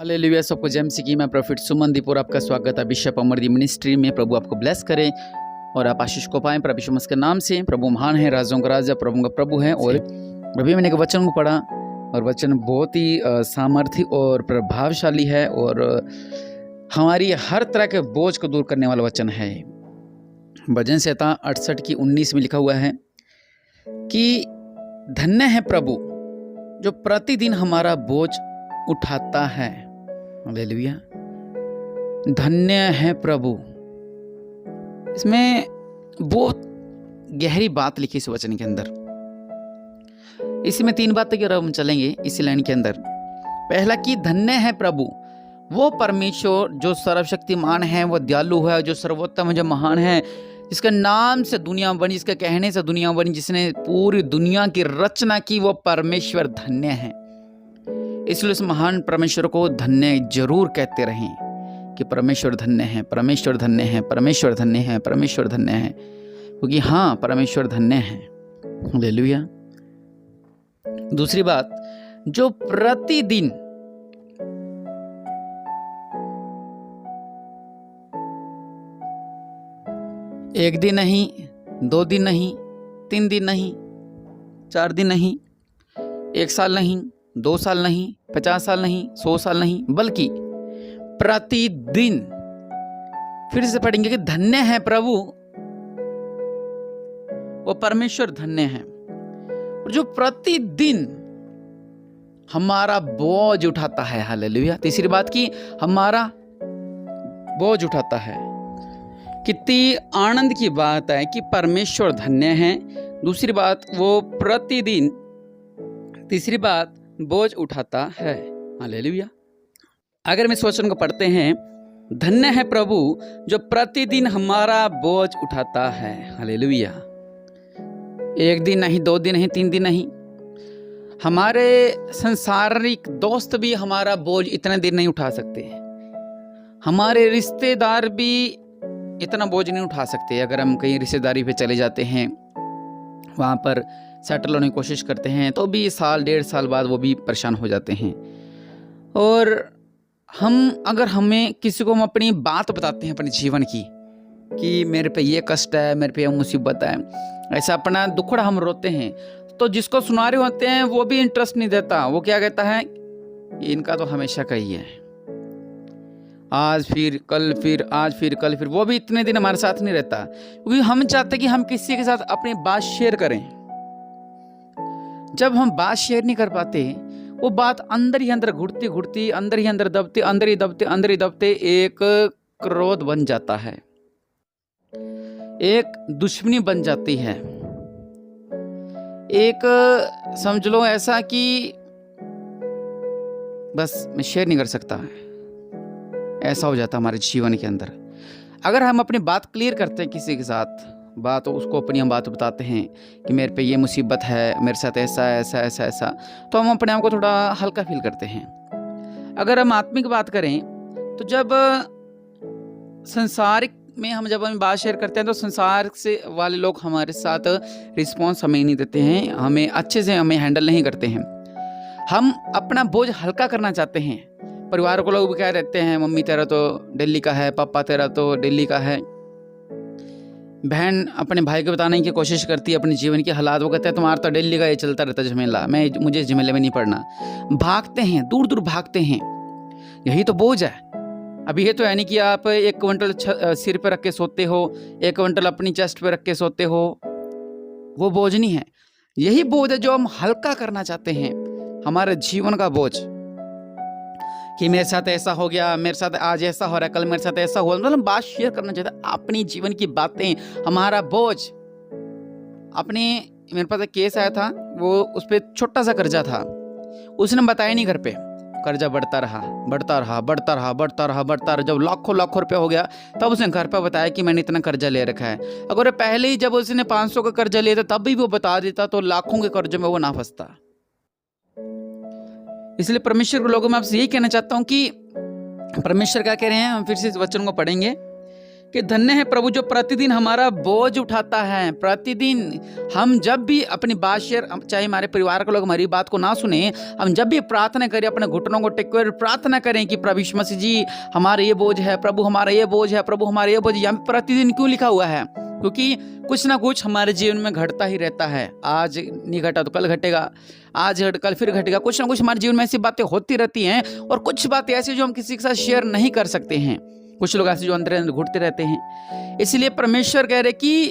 Hallelujah. सबको जय मसीह की। मैं प्रॉफिट सुमन दीपुर आपका स्वागत है बिशप अमरदीप मिनिस्ट्री में। प्रभु आपको ब्लेस करे और आप आशीष को पाएं प्रभु यीशु मसीह के नाम से। प्रभु महान है, राजों का राजा, प्रभु का प्रभु है। और अभी मैंने एक वचन को पढ़ा और वचन बहुत ही सामर्थ्य और प्रभावशाली है और हमारी हर तरह के बोझ को दूर करने वाला वचन है। भजन संहिता 68 की 19 में लिखा हुआ है कि धन्य है प्रभु जो प्रतिदिन हमारा बोझ उठाता है। हालेलुया, धन्य है प्रभु। इसमें बहुत गहरी बात लिखी इस वचन के अंदर। इसमें 3 बातें की हम चलेंगे इसी लाइन के अंदर। पहला कि धन्य है प्रभु वो परमेश्वर जो सर्वशक्तिमान है, वो दयालु है, जो सर्वोत्तम है, जो महान है, जिसके नाम से दुनिया बनी, जिसके कहने से दुनिया बनी, जिसने पूरी दुनिया की रचना की, वो परमेश्वर धन्य है। इसलिए उस महान परमेश्वर को धन्य जरूर कहते रहें कि परमेश्वर धन्य है, परमेश्वर धन्य है, परमेश्वर धन्य है, परमेश्वर धन्य है, क्योंकि हाँ, परमेश्वर धन्य है। हालेलुया। दूसरी बात, जो प्रतिदिन एक दिन नहीं, 2 दिन नहीं, 3 दिन नहीं, 4 दिन नहीं, 1 साल नहीं, 2 साल नहीं, 50 साल नहीं, 100 साल नहीं, बल्कि प्रतिदिन, फिर से पढ़ेंगे कि धन्य है प्रभु वो परमेश्वर धन्य है और जो प्रतिदिन हमारा बोझ उठाता है। हालेलुया। तीसरी बात की हमारा बोझ उठाता है। कितनी आनंद की बात है कि परमेश्वर धन्य है। दूसरी बात, वो प्रतिदिन, तीसरी बात, बोझ उठाता है। हालेलुया। अगर हम इस वचन को पढ़ते हैं, धन्य है प्रभु जो प्रतिदिन हमारा बोझ उठाता है। हालेलुया। 1 दिन नहीं, 2 दिन नहीं, 3 दिन नहीं। हमारे संसारिक दोस्त भी हमारा बोझ इतने दिन नहीं उठा सकते। हमारे रिश्तेदार भी इतना बोझ नहीं उठा सकते। अगर हम कहीं रिश्तेदारी पे चले जाते हैं, वहाँ पर सेटल होने की कोशिश करते हैं, तो भी साल 1.5 साल बाद वो भी परेशान हो जाते हैं। और अगर हमें किसी को हम अपनी बात बताते हैं अपने जीवन की कि मेरे पे ये कष्ट है, मेरे पे ये मुसीबत है, ऐसा अपना दुखड़ा हम रोते हैं, तो जिसको सुना रहे होते हैं वो भी इंटरेस्ट नहीं देता। वो क्या कहता है, इनका तो हमेशा का ही है, आज फिर कल फिर, आज फिर कल फिर। वो भी इतने दिन हमारे साथ नहीं रहता, क्योंकि हम चाहते हैं कि हम किसी के साथ अपनी बात शेयर करें। जब हम बात शेयर नहीं कर पाते, वो बात अंदर ही अंदर घुटती घुटती, अंदर ही अंदर दबते, अंदर ही दबते, अंदर ही दबते एक क्रोध बन जाता है, एक दुश्मनी बन जाती है, एक समझ लो ऐसा कि बस मैं शेयर नहीं कर सकता, ऐसा हो जाता हमारे जीवन के अंदर। अगर हम अपनी बात क्लियर करते हैं किसी के साथ, बात उसको अपनी हम बात बताते हैं कि मेरे पे ये मुसीबत है, मेरे साथ ऐसा ऐसा ऐसा ऐसा, तो हम अपने आप को थोड़ा हल्का फील करते हैं। अगर हम आत्मिक बात करें, तो जब संसारिक में हम बात शेयर करते हैं, तो संसार से वाले लोग हमारे साथ रिस्पॉन्स हमें नहीं देते हैं, हमें अच्छे से हमें हैंडल नहीं करते हैं। हम अपना बोझ हल्का करना चाहते हैं। परिवार को लोग भी क्या रहते हैं, मम्मी तेरा तो दिल्ली का है, पापा तेरा तो दिल्ली का है। बहन अपने भाई को बताने की कोशिश करती है अपने जीवन के हालात, वो कहते हैं तुम्हारा तो दिल्ली का ये चलता रहता झमेला, मुझे झमेले में नहीं पड़ना। भागते हैं, दूर दूर भागते हैं। यही तो बोझ है। अभी ये तो है नहीं कि आप 1 क्विंटल सिर पे रख के सोते हो, 1 क्विंटल अपनी चेस्ट पे रख के सोते हो, वो बोझ नहीं है। यही बोझ है जो हम हल्का करना चाहते हैं, हमारे जीवन का बोझ, कि मेरे साथ ऐसा हो गया, मेरे साथ आज ऐसा हो रहा है, कल मेरे साथ ऐसा हुआ। मतलब बात शेयर करना चाहते हैं, अपनी जीवन की बातें, हमारा बोझ। अपने मेरे पास एक केस आया था, वो उस पर छोटा सा कर्जा था, उसने बताया नहीं घर पे, कर्जा बढ़ता रहा, बढ़ता रहा, बढ़ता रहा, बढ़ता रहा, बढ़ता रहा। जब लाखों लाखों रुपया हो गया, तब उसने घर पे बताया कि मैंने इतना कर्जा ले रखा है। अगर पहले ही जब उसने 500 का कर्जा लिया था तब भी वो बता देता, तो लाखों के कर्जे में वो ना फंसता। इसलिए परमेश्वर के लोगों में आपसे यही कहना चाहता हूं कि परमेश्वर क्या कह रहे हैं, हम फिर से इस वचन को पढ़ेंगे कि धन्य है प्रभु जो प्रतिदिन हमारा बोझ उठाता है। प्रतिदिन हम जब भी अपनी बात शेयर, चाहे हमारे परिवार के लोग हमारी बात को ना सुने, हम जब भी प्रार्थना करें, अपने घुटनों को टेक कर प्रार्थना करें कि प्रभु यीशु मसीह जी हमारा ये बोझ है, प्रभु हमारा ये बोझ है, प्रभु हमारा ये बोझ है। यहाँ पे प्रतिदिन क्यों लिखा हुआ है? क्योंकि कुछ ना कुछ हमारे जीवन में घटता ही रहता है। आज नहीं घटा तो कल घटेगा, आज कल फिर घटेगा। कुछ ना कुछ हमारे जीवन में ऐसी बातें होती रहती हैं, और कुछ बातें ऐसी जो हम किसी के साथ शेयर नहीं कर सकते हैं। कुछ लोग ऐसे जो अंदर अंदर घुटते रहते हैं। इसलिए परमेश्वर कह रहे कि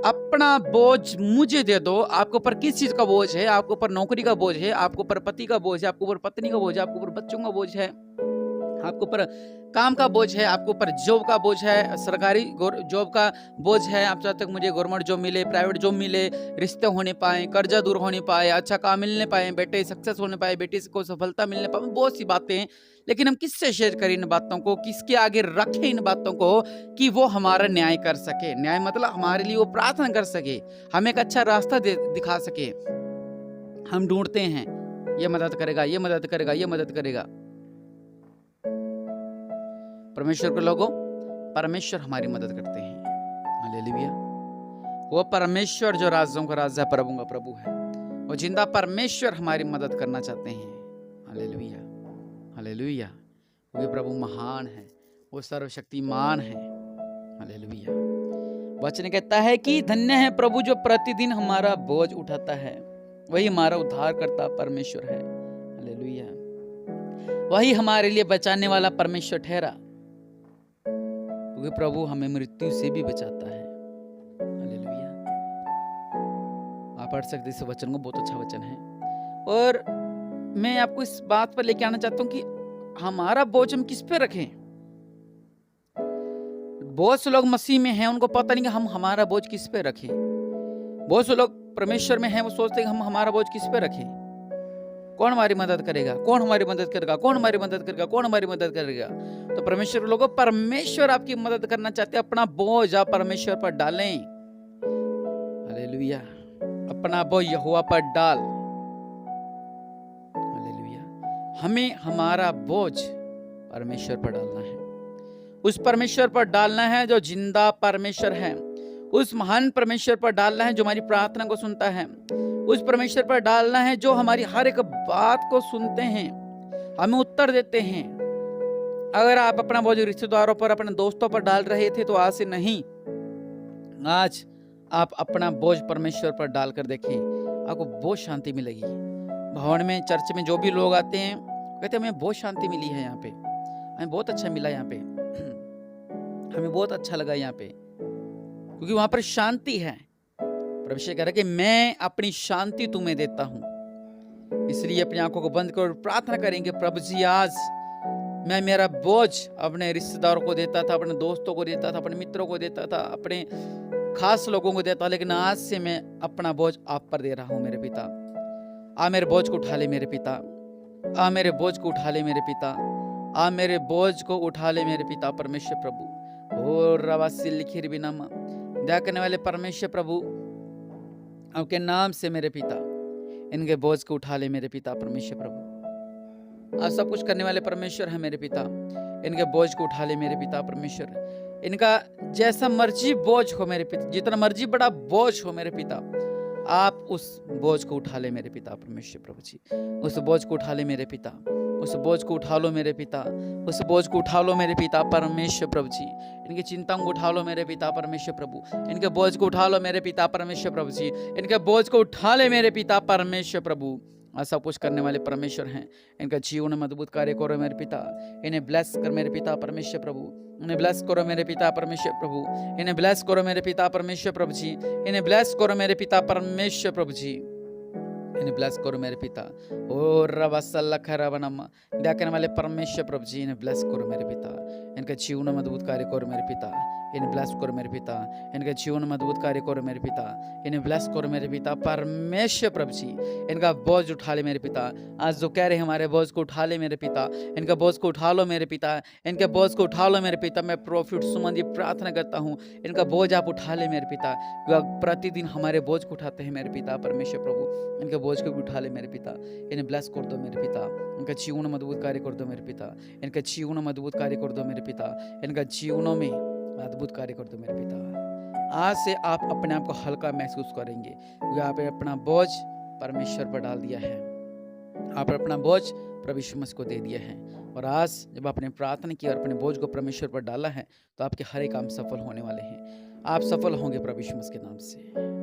अपना बोझ मुझे दे दो। आपके ऊपर किस चीज का बोझ है? आपके ऊपर नौकरी का बोझ है, आपके ऊपर पति का बोझ है, आपके ऊपर पत्नी का बोझ है, आपके ऊपर बच्चों का बोझ है, आपके ऊपर काम का बोझ है, आपके ऊपर जॉब का बोझ है, सरकारी जॉब का बोझ है। आप चाहते मुझे गवर्नमेंट जॉब मिले, प्राइवेट जॉब मिले, रिश्ते होने पाए, कर्जा दूर होने पाए, अच्छा काम मिलने पाए, बेटे सक्सेस होने पाए, बेटी को सफलता मिलने पाए, बहुत सी बातें हैं। लेकिन हम किससे शेयर करें इन बातों को? किसके आगे रखें इन बातों को कि वो हमारा न्याय कर सके? न्याय मतलब हमारे लिए वो प्रार्थना कर सके, हमें एक अच्छा रास्ता दिखा सके। हम ढूंढते हैं ये मदद करेगा, ये मदद करेगा, ये मदद करेगा। परमेश्वर के लोगों, परमेश्वर हमारी मदद करते हैं। हालेलुया। वो परमेश्वर जो राजाओं का राजा है, प्रभु का प्रभु है, वो जिंदा परमेश्वर हमारी मदद करना चाहते हैं। Hallelujah, hallelujah. वो प्रभु महान है, वो सर्वशक्तिमान है। हालेलुया। वचन कहता है कि धन्य है प्रभु जो प्रतिदिन हमारा बोझ उठाता है। वही हमारा उद्धार करता परमेश्वर है। हालेलुया। वही हमारे लिए बचाने वाला परमेश्वर ठहरा, क्योंकि प्रभु हमें मृत्यु से भी बचाता है। हालेलुया। आप पढ़ सकते इस वचन को, बहुत अच्छा वचन है। और मैं आपको इस बात पर लेके आना चाहता हूं कि हमारा बोझ हम किस पे रखें। बहुत से लोग मसीह में हैं, उनको पता नहीं कि हम हमारा बोझ किस पे रखें। बहुत से लोग परमेश्वर में हैं, वो सोचते हैं कि हम हमारा बोझ किस पे रखें। कौन हमारी मदद करेगा, कौन हमारी मदद करेगा, कौन हमारी मदद करेगा, कौन हमारी मदद करेगा। तो परमेश्वर के लोगों, परमेश्वर आपकी मदद करना चाहते हैं। अपना बोझ आप परमेश्वर पर डालें। हालेलुया। अपना बोझ यहोवा पर डाल। हालेलुया। हमें हमारा बोझ परमेश्वर पर डालना है। उस परमेश्वर पर डालना है जो जिंदा परमेश्वर है। उस महान परमेश्वर पर डालना है जो हमारी प्रार्थना को सुनता है। उस परमेश्वर पर डालना है जो हमारी हर एक बात को सुनते हैं, हमें उत्तर देते हैं। अगर आप अपना बोझ रिश्तेदारों पर, अपने दोस्तों पर डाल रहे थे, तो आज से नहीं, आज आप अपना बोझ परमेश्वर पर डालकर देखें, आपको बहुत शांति मिलेगी। भवन में, चर्च में जो भी लोग आते हैं, कहते हैं हमें बहुत शांति मिली है यहाँ पे, हमें बहुत अच्छा मिला यहाँ पे, हमें बहुत अच्छा लगा यहाँ पे, क्योंकि वहां पर शांति है। परमेश्वर कह रहा है कि मैं अपनी शांति तुम्हें देता हूं। इसलिए अपनी आंखों को बंद कर प्रार्थना करेंगे, प्रभु जी आज मैं मेरा बोझ अपने रिश्तेदारों को देता था, अपने दोस्तों को देता था, अपने मित्रों को देता था, अपने खास लोगों को देता, लेकिन आज से मैं अपना बोझ आप पर दे रहा हूं मेरे पिता। आ मेरे बोझ को उठा ले मेरे पिता, आ मेरे बोझ को उठा ले मेरे पिता, आ मेरे बोझ को उठा ले मेरे पिता। परमेश्वर प्रभु और रवासी लिखिर बिनामा, दया करने वाले परमेश्वर प्रभु, आपके नाम से मेरे पिता इनके बोझ को उठा ले मेरे पिता। परमेश्वर प्रभु आप सब कुछ करने वाले परमेश्वर है मेरे पिता, इनके बोझ को उठा ले मेरे पिता। परमेश्वर इनका जैसा मर्जी बोझ हो मेरे पिता, जितना मर्जी बड़ा बोझ हो मेरे पिता, आप उस बोझ को उठा ले मेरे पिता। परमेश्वर प्रभु जी उस बोझ को उठा ले मेरे पिता, उस बोझ को उठा लो मेरे पिता, उस बोझ को उठा लो मेरे पिता। परमेश्वर प्रभु जी इनकी चिंताओं को उठा लो मेरे पिता। परमेश्वर प्रभु इनके बोझ को उठा लो मेरे पिता। परमेश्वर प्रभु जी इनके बोझ को उठा ले मेरे पिता। परमेश्वर प्रभु सब कुछ करने वाले परमेश्वर हैं, इनका जीवन में अद्भुत कार्य करो मेरे पिता। इन्हें ब्लेस कर मेरे पिता। परमेश्वर प्रभु इन्हें ब्लेस करो मेरे पिता। परमेश्वर प्रभु इन्हें ब्लेस करो मेरे पिता। परमेश्वर प्रभु जी इन्हें ब्लेस करो मेरे पिता। परमेश्वर प्रभु जी इन्हें ब्लेस करो मेरे पिता। ओ रवसल्ला खरवनम, दया करने वाले परमेश्वर प्रभु जी इन्हें ब्लेस करो मेरे पिता। इनके जीवन में अद्भुत कार्य करो मेरे पिता। इन्हें ब्लेस करो मेरे पिता। इनके जीवन में अद्भुत कार्य करो मेरे पिता। इन्हें ब्लेस करो मेरे पिता। परमेश्वर प्रभु जी इनका बोझ उठा ले मेरे पिता। आज जो कह रहे हमारे बोझ को उठा ले मेरे पिता, इनका बोझ को उठा लो मेरे पिता। इनके बोझ को उठा लो मेरे पिता। मैं प्रॉफिट सुमन ये प्रार्थना करता हूँ, इनका बोझ आप उठा ले मेरे पिता। प्रतिदिन हमारे बोझ को उठाते हैं मेरे पिता। परमेश्वर प्रभु इनके बोझ को भी उठा ले मेरे पिता। इन्हें ब्लेस कर दो मेरे पिता। इनका जीवन में अद्भुत कार्य कर दो मेरे पिता। इनका जीवन में अद्भुत कार्य कर दो मेरे पिता। इनका जीवनों में अद्भुत कार्य कर दो मेरे पिता। आज से आप अपने आप को हल्का महसूस करेंगे क्योंकि आपने अपना बोझ परमेश्वर पर डाल दिया है। आप अपना बोझ प्रभु यीशु मसीह को दे दिया है। और आज जब आपने प्रार्थना की और अपने बोझ को परमेश्वर पर डाला है तो आपके हर एक काम सफल होने वाले हैं। आप सफल होंगे प्रभु यीशु मसीह के नाम से।